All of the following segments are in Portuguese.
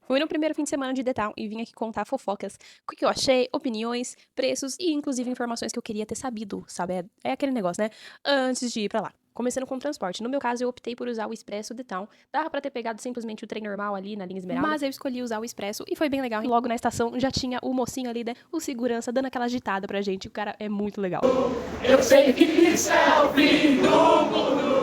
Fui no primeiro fim de semana de The Town e vim aqui contar fofocas, o que eu achei, opiniões, preços e inclusive informações que eu queria ter sabido, sabe? É aquele negócio, né? Antes de ir pra lá. Começando com o transporte. No meu caso, eu optei por usar o Expresso The Town. Dava pra ter pegado simplesmente o trem normal ali na linha Esmeralda, mas eu escolhi usar o Expresso e foi bem legal. Logo na estação já tinha o mocinho ali, né? O segurança dando aquela agitada pra gente. O cara é muito legal. Eu sei que isso é o fim do mundo.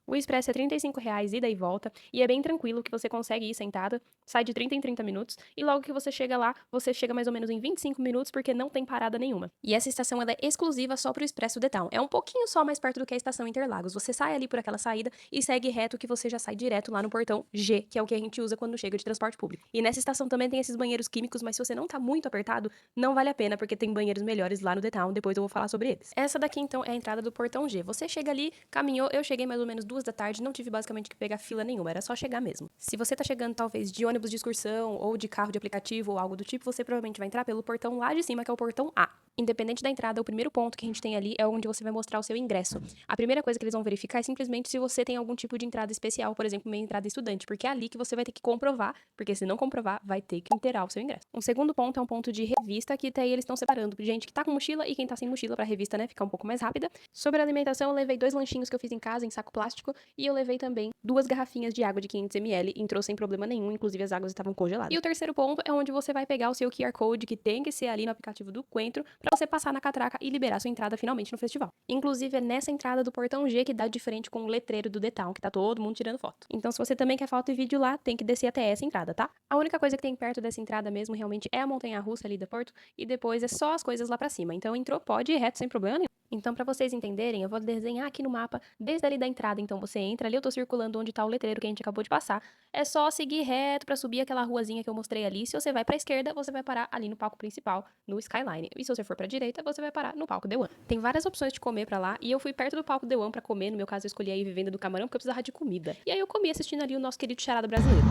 O expresso é R$ 35 ida e volta, e é bem tranquilo que você consegue ir sentada, sai de 30 em 30 minutos, e logo que você chega lá, você chega mais ou menos em 25 minutos, porque não tem parada nenhuma. E essa estação ela é exclusiva só pro Expresso The Town. É um pouquinho só mais perto do que a estação Interlagos. Você sai ali por aquela saída e segue reto que você já sai direto lá no portão G, que é o que a gente usa quando chega de transporte público. E nessa estação também tem esses banheiros químicos, mas se você não tá muito apertado, não vale a pena, porque tem banheiros melhores lá no The Town, depois eu vou falar sobre eles. Essa daqui então é a entrada do portão G. Você chega ali, caminhou, eu cheguei mais ou menos 2 da tarde, não tive basicamente que pegar fila nenhuma, era só chegar mesmo. Se você tá chegando talvez de ônibus de excursão ou de carro de aplicativo ou algo do tipo, você provavelmente vai entrar pelo portão lá de cima, que é o portão A. Independente da entrada, o primeiro ponto que a gente tem ali é onde você vai mostrar o seu ingresso. A primeira coisa que eles vão verificar é simplesmente se você tem algum tipo de entrada especial, por exemplo, uma entrada estudante, porque é ali que você vai ter que comprovar, porque se não comprovar, vai ter que inteirar o seu ingresso. Um segundo ponto é um ponto de revista, que até aí eles estão separando gente que tá com mochila e quem tá sem mochila pra revista, né, ficar um pouco mais rápida. Sobre a alimentação, eu levei 2 lanchinhos que eu fiz em casa, em saco plástico, e eu levei também 2 garrafinhas de água de 500 ml, entrou sem problema nenhum, inclusive as águas estavam congeladas. E o terceiro ponto é onde você vai pegar o seu QR Code, que tem que ser ali no aplicativo do Coentro, pra você passar na catraca e liberar sua entrada finalmente no festival. Inclusive, é nessa entrada do portão G que dá de frente com o letreiro do The Town, que tá todo mundo tirando foto. Então, se você também quer foto e vídeo lá, tem que descer até essa entrada, tá? A única coisa que tem perto dessa entrada mesmo, realmente, é a montanha-russa ali da Porto, e depois é só as coisas lá pra cima. Então, entrou, pode ir reto sem problema nenhum. Então, pra vocês entenderem, eu vou desenhar aqui no mapa, desde ali da entrada. Então, você entra ali, eu tô circulando onde tá o letreiro que a gente acabou de passar. É só seguir reto pra subir aquela ruazinha que eu mostrei ali. Se você vai pra esquerda, você vai parar ali no palco principal, no Skyline. E se você for pra direita, você vai parar no palco The One. Tem várias opções de comer pra lá, e eu fui perto do palco The One pra comer. No meu caso, eu escolhi aí Vivenda do Camarão, porque eu precisava de comida. E aí eu comi assistindo ali o nosso querido charada brasileiro.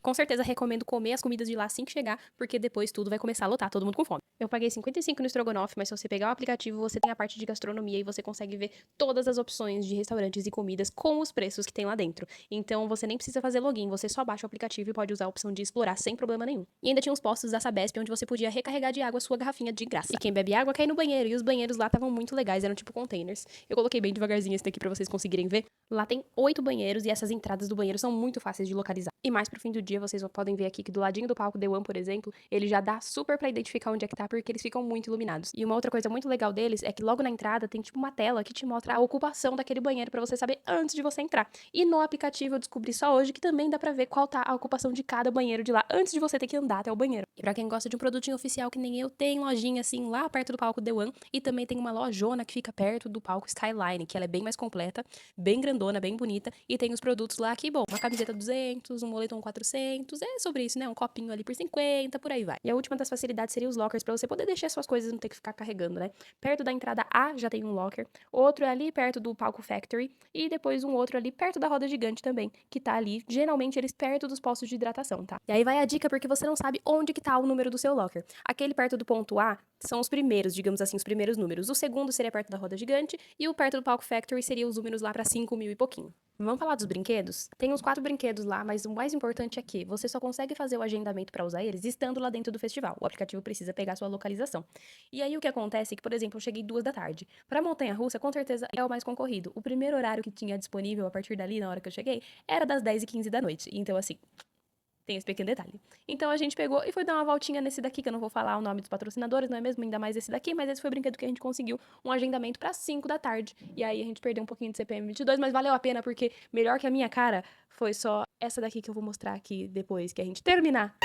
Com certeza recomendo comer as comidas de lá assim que chegar, porque depois tudo vai começar a lotar, todo mundo com fome. Eu paguei 55 no estrogonofe, mas se você pegar o aplicativo, você tem a parte de gastronomia e você consegue ver todas as opções de restaurantes e comidas com os preços que tem lá dentro. Então você nem precisa fazer login, você só baixa o aplicativo e pode usar a opção de explorar sem problema nenhum. E ainda tinha uns postos da Sabesp onde você podia recarregar de água a sua garrafinha de graça. E quem bebe água quer ir no banheiro, e os banheiros lá estavam muito legais, eram tipo containers. Eu coloquei bem devagarzinho esse daqui pra vocês conseguirem ver. Lá tem 8 banheiros e essas entradas do banheiro são muito fáceis de localizar. E mais pro fim do dia, vocês podem ver aqui que do ladinho do palco The One, por exemplo, ele já dá super pra identificar onde é que tá, porque eles ficam muito iluminados. E uma outra coisa muito legal deles é que logo na entrada tem tipo uma tela que te mostra a ocupação daquele banheiro pra você saber antes de você entrar. E no aplicativo eu descobri só hoje que também dá pra ver qual tá a ocupação de cada banheiro de lá antes de você ter que andar até o banheiro. E pra quem gosta de um produtinho oficial que nem eu, tem lojinha assim lá perto do palco The One, e também tem uma lojona que fica perto do palco Skyline, que ela é bem mais completa, bem grandona, bem bonita, e tem os produtos lá que, bom, uma camiseta 200, um moletom 400, é sobre isso, né? Um copinho ali por 50, por aí vai. E a última das facilidades seria os lockers, pra você poder deixar suas coisas e não ter que ficar carregando, né? Perto da entrada A já tem um locker, outro é ali perto do palco Factory, e depois um outro ali perto da roda gigante também, que tá ali, geralmente eles perto dos postos de hidratação, tá? E aí vai a dica porque você não sabe onde que tá o número do seu locker. Aquele perto do ponto A são os primeiros, digamos assim, os primeiros números. O segundo seria perto da roda gigante e o perto do palco Factory seria os números lá pra 5.000 e pouquinho. Vamos falar dos brinquedos? Tem uns 4 brinquedos lá, mas o mais importante é que você só consegue fazer o agendamento pra usar eles estando lá dentro do festival. O aplicativo precisa pegar sua localização. E aí o que acontece é que, por exemplo, eu cheguei 2 da tarde. Pra montanha-russa, com certeza é o mais concorrido. O primeiro horário que tinha disponível a partir dali, na hora que eu cheguei, era das 10h15 da noite. Então, assim, tem esse pequeno detalhe. Então a gente pegou e foi dar uma voltinha nesse daqui, que eu não vou falar o nome dos patrocinadores, não é mesmo? Ainda mais esse daqui, mas esse foi o brinquedo que a gente conseguiu um agendamento pra 5 da tarde. E aí a gente perdeu um pouquinho de CPM 22, mas valeu a pena, porque melhor que a minha cara foi só essa daqui que eu vou mostrar aqui depois que a gente terminar.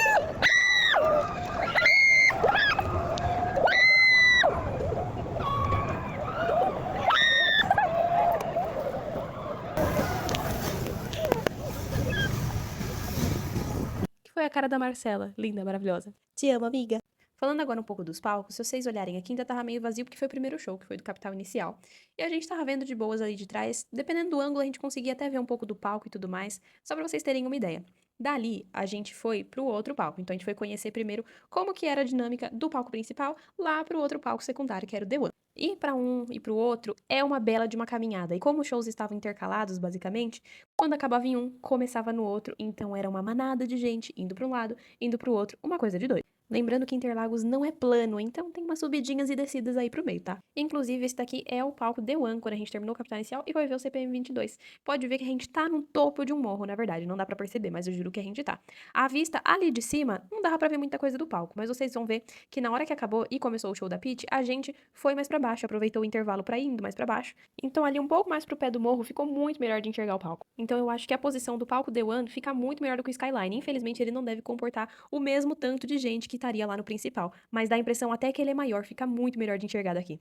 Que foi a cara da Marcela, linda, maravilhosa. Te amo, amiga. Falando agora um pouco dos palcos, se vocês olharem aqui, ainda tava meio vazio porque foi o primeiro show, que foi do Capital Inicial. E a gente tava vendo de boas ali de trás, dependendo do ângulo, a gente conseguia até ver um pouco do palco e tudo mais, só pra vocês terem uma ideia. Dali, a gente foi pro outro palco, então a gente foi conhecer primeiro como que era a dinâmica do palco principal, lá pro outro palco secundário, que era o The One. Ir pra um e pro outro é uma bela de uma caminhada. E como os shows estavam intercalados, basicamente, quando acabava em um, começava no outro. Então era uma manada de gente indo pra um lado, indo pro outro, uma coisa de doido. Lembrando que Interlagos não é plano, então tem umas subidinhas e descidas aí pro meio, tá? Inclusive, esse daqui é o palco The One, quando a gente terminou o Capital Inicial e foi ver o CPM 22. Pode ver que a gente tá no topo de um morro, na verdade, não dá pra perceber, mas eu juro que a gente tá. A vista ali de cima, não dava pra ver muita coisa do palco, mas vocês vão ver que na hora que acabou e começou o show da Pitty, a gente foi mais pra baixo, aproveitou o intervalo pra ir indo mais pra baixo. Então ali um pouco mais pro pé do morro ficou muito melhor de enxergar o palco. Então eu acho que a posição do palco The One fica muito melhor do que o Skyline. Infelizmente ele não deve comportar o mesmo tanto de gente que estaria lá no principal, mas dá a impressão até que ele é maior, fica muito melhor de enxergar daqui.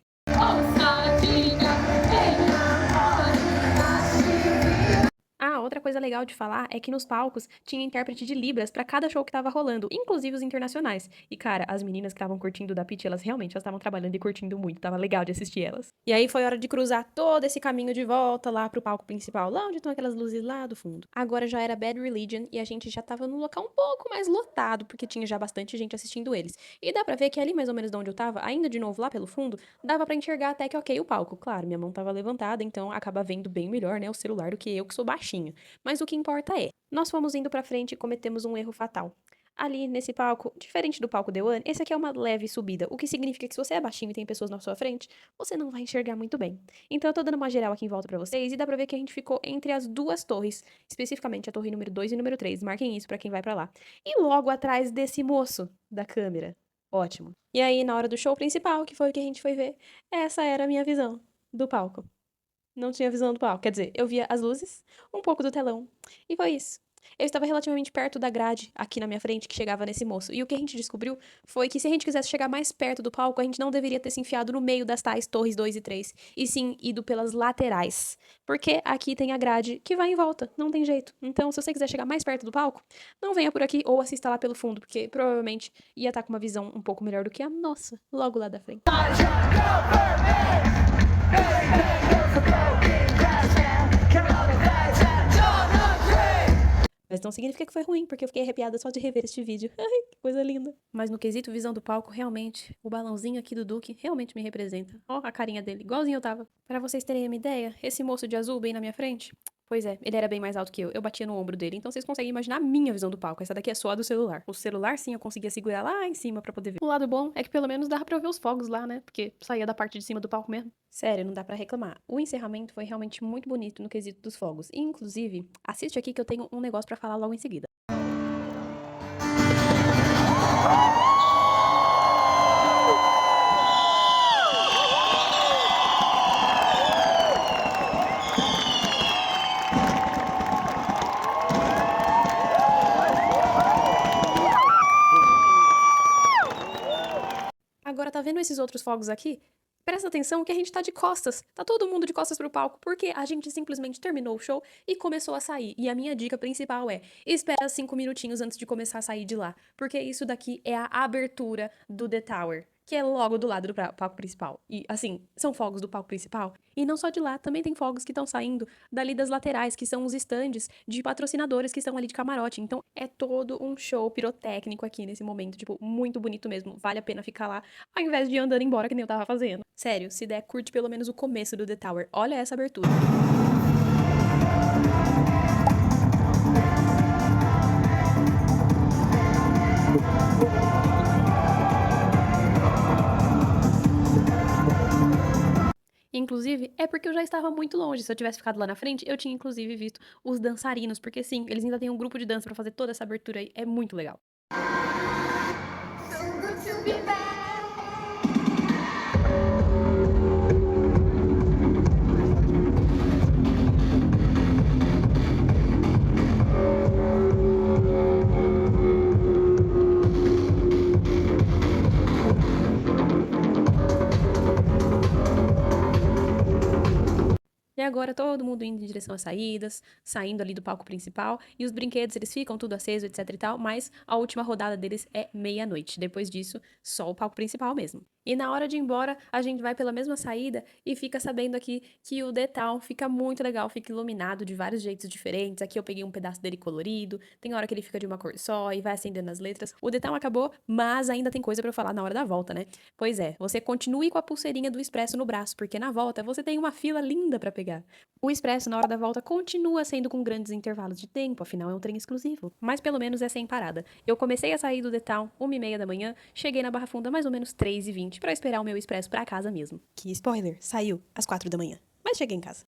Ah, outra coisa legal de falar é que nos palcos tinha intérprete de Libras pra cada show que tava rolando, inclusive os internacionais. E cara, as meninas que estavam curtindo da Pitty, elas estavam trabalhando e curtindo muito, tava legal de assistir elas. E aí foi hora de cruzar todo esse caminho de volta lá pro palco principal, lá onde estão aquelas luzes lá do fundo. Agora já era Bad Religion e a gente já tava num local um pouco mais lotado, porque tinha já bastante gente assistindo eles. E dá pra ver que ali mais ou menos de onde eu tava, ainda de novo lá pelo fundo, dava pra enxergar até que ok o palco. Claro, minha mão tava levantada, então acaba vendo bem melhor, né, o celular do que eu que sou baixinha. Mas o que importa é, nós fomos indo pra frente e cometemos um erro fatal. Ali, nesse palco, diferente do palco The One, esse aqui é uma leve subida, o que significa que se você é baixinho e tem pessoas na sua frente, você não vai enxergar muito bem. Então eu tô dando uma geral aqui em volta pra vocês e dá pra ver que a gente ficou entre as duas torres, especificamente a torre número 2 e número 3. Marquem isso pra quem vai pra lá. E logo atrás desse moço da câmera. Ótimo. E aí, na hora do show principal, que foi o que a gente foi ver, essa era a minha visão do palco. Não tinha visão do palco. Quer dizer, eu via as luzes, um pouco do telão. E foi isso. Eu estava relativamente perto da grade aqui na minha frente que chegava nesse moço. E o que a gente descobriu foi que se a gente quisesse chegar mais perto do palco, a gente não deveria ter se enfiado no meio das tais torres 2 e 3, e sim ido pelas laterais. Porque aqui tem a grade que vai em volta, não tem jeito. Então, se você quiser chegar mais perto do palco, não venha por aqui ou assista lá pelo fundo, porque provavelmente ia estar com uma visão um pouco melhor do que a nossa, logo lá da frente. Mas não significa que foi ruim, porque eu fiquei arrepiada só de rever este vídeo. Ai, que coisa linda. Mas no quesito visão do palco, realmente, o balãozinho aqui do Duque realmente me representa. Ó, a carinha dele, igualzinho eu tava. Pra vocês terem uma ideia, esse moço de azul bem na minha frente, pois é, ele era bem mais alto que eu batia no ombro dele, então vocês conseguem imaginar a minha visão do palco. Essa daqui é só a do celular. O celular, sim, eu conseguia segurar lá em cima pra poder ver. O lado bom é que pelo menos dava pra eu ver os fogos lá, né? Porque saía da parte de cima do palco mesmo. Sério, não dá pra reclamar. O encerramento foi realmente muito bonito no quesito dos fogos. E, inclusive, assiste aqui que eu tenho um negócio pra falar logo em seguida. Agora, tá vendo esses outros fogos aqui? Presta atenção que a gente tá de costas. Tá todo mundo de costas pro palco, porque a gente simplesmente terminou o show e começou a sair. E a minha dica principal é: espera 5 minutinhos antes de começar a sair de lá, porque isso daqui é a abertura do The Tower, que é logo do lado do palco principal. E, assim, são fogos do palco principal. E não só de lá, também tem fogos que estão saindo dali das laterais, que são os estandes de patrocinadores que estão ali de camarote. Então, é todo um show pirotécnico aqui nesse momento. Tipo, muito bonito mesmo. Vale a pena ficar lá, ao invés de ir andando embora, que nem eu tava fazendo. Sério, se der, curte pelo menos o começo do The Tower. Olha essa abertura. Inclusive, é porque eu já estava muito longe. Se eu tivesse ficado lá na frente, eu tinha inclusive visto os dançarinos, porque sim, eles ainda têm um grupo de dança pra fazer toda essa abertura aí. É muito legal. So good to be back. E agora todo mundo indo em direção às saídas, saindo ali do palco principal, e os brinquedos eles ficam tudo aceso, etc e tal, mas a última rodada deles é meia-noite. Depois disso, só o palco principal mesmo. E na hora de ir embora, a gente vai pela mesma saída e fica sabendo aqui que o The Town fica muito legal, fica iluminado de vários jeitos diferentes. Aqui eu peguei um pedaço dele colorido, tem hora que ele fica de uma cor só e vai acendendo as letras. O The Town acabou, mas ainda tem coisa pra eu falar na hora da volta, né? Pois é, você continue com a pulseirinha do Expresso no braço, porque na volta você tem uma fila linda pra pegar. O Expresso na hora da volta continua sendo com grandes intervalos de tempo, afinal é um trem exclusivo. Mas pelo menos é sem parada. Eu comecei a sair do The Town 1h30 da manhã, cheguei na Barra Funda mais ou menos 3h20 pra esperar o meu expresso pra casa mesmo. Que spoiler, saiu às 4 da manhã. Mas cheguei em casa.